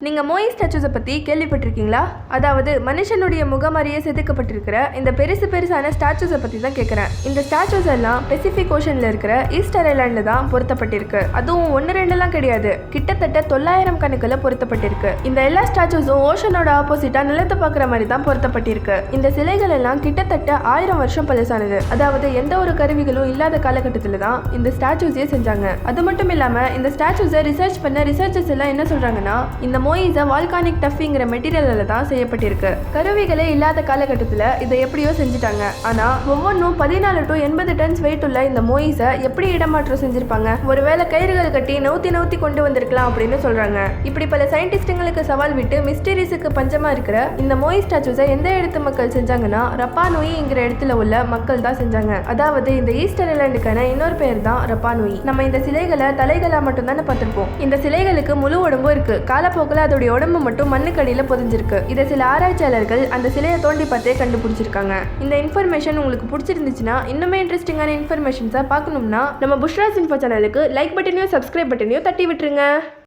நீங்கள் மோயி ஸ்டாச்சுஸை பற்றி கேள்விப்பட்டிருக்கீங்களா? அதாவது மனுஷனுடைய முகமறியே செதுக்கப்பட்டிருக்கிற இந்த பெருசான ஸ்டாச்சுஸை பற்றி தான் கேட்குறேன். இந்த ஸ்டாச்சுஸ் எல்லாம் பெசிபிக் ஓஷனில் இருக்கிற ஈஸ்டர் ஐலாண்டில் தான் பொருத்தப்பட்டிருக்கு. அதுவும் 1-2 கிடையாது, கிட்டத்தட்ட 900 கணக்கில் பொருத்தப்பட்டிருக்கு. இந்த எல்லா ஸ்டாச்சுஸும் ஓஷனோட ஆப்போசிட்டாக நிலத்தை பார்க்குற மாதிரி தான் பொருத்தப்பட்டிருக்கு. இந்த சிலைகள் எல்லாம் கிட்டத்தட்ட 1000 வருஷம் பழசானது. அதாவது எந்த ஒரு கருவிகளும் இல்லாத காலகட்டத்தில் தான் இந்த ஸ்டாச்சுஸே செஞ்சாங்க. அது மட்டும் இல்லாமல் இந்த ஸ்டாச்சுஸை ரிசர்ச் பண்ண ரிசர்ச்சர்ஸ் எல்லாம் என்ன சொல்கிறாங்கன்னா, இந்த மோயிஸை வால்கானிக் டஃபிங்கிற மெட்டீரியலில் தான் செய்யப்பட்டிருக்கு. கருவிகளே இல்லாத காலகட்டத்தில் இதை எப்படியோ செஞ்சுட்டாங்க. ஆனால் ஒவ்வொன்றும் 14 to 80 டன்ஸ் வெயிட் உள்ள இந்த மோயிஸை எப்படி இடமாற்றம் செஞ்சிருப்பாங்க? ஒருவேளை கயிறுகள் கட்டி நவுத்தி கொண்டு வந்திருக்கலாம் அப்படின்னு சொல்றாங்க. இப்படி பல சயின்டிஸ்டுங்களுக்கு சவால் விட்டு மிஸ்டரிஸுக்கு பஞ்சமா இருக்கிற இந்த மோய் ஸ்டாச்சுஸை எந்த இடத்து மக்கள் செஞ்சாங்கன்னா, ரப்பா நோயிங்கிற இடத்துல உள்ள மக்கள் தான் செஞ்சாங்க. அதாவது இந்த ஈஸ்டர் ஐலாண்டுக்கான இன்னொரு பேர் தான் ரப்பா நோய். நம்ம இந்த சிலைகளை தலைகளா மட்டும் தானே பார்த்திருப்போம். இந்த சிலைகளுக்கு முழு உடம்பும் இருக்கு. காலப்போக்கில் அதோடைய உடம்பு மட்டும் மண்ணுக்கடியில் புதைஞ்சிருக்கு. இதை சில ஆராய்ச்சியாளர்கள் அந்த சிலையை தோண்டி பார்த்தே கண்டுபிடிச்சிருக்காங்க. இந்த இன்ஃபர்மேஷன் உங்களுக்கு பிடிச்சிருந்துச்சுன்னா, இன்னுமே இன்ட்ரெஸ்டிங்கான இன்ஃபர்மேஷன்ஸை பார்க்கணும்னா நம்ம புஷ்ராஸ் இன்ஃபோ சேனலுக்கு லைக் பட்டனையும் சப்ஸ்கிரைப் பட்டனையும் தட்டி விட்டுருங்க.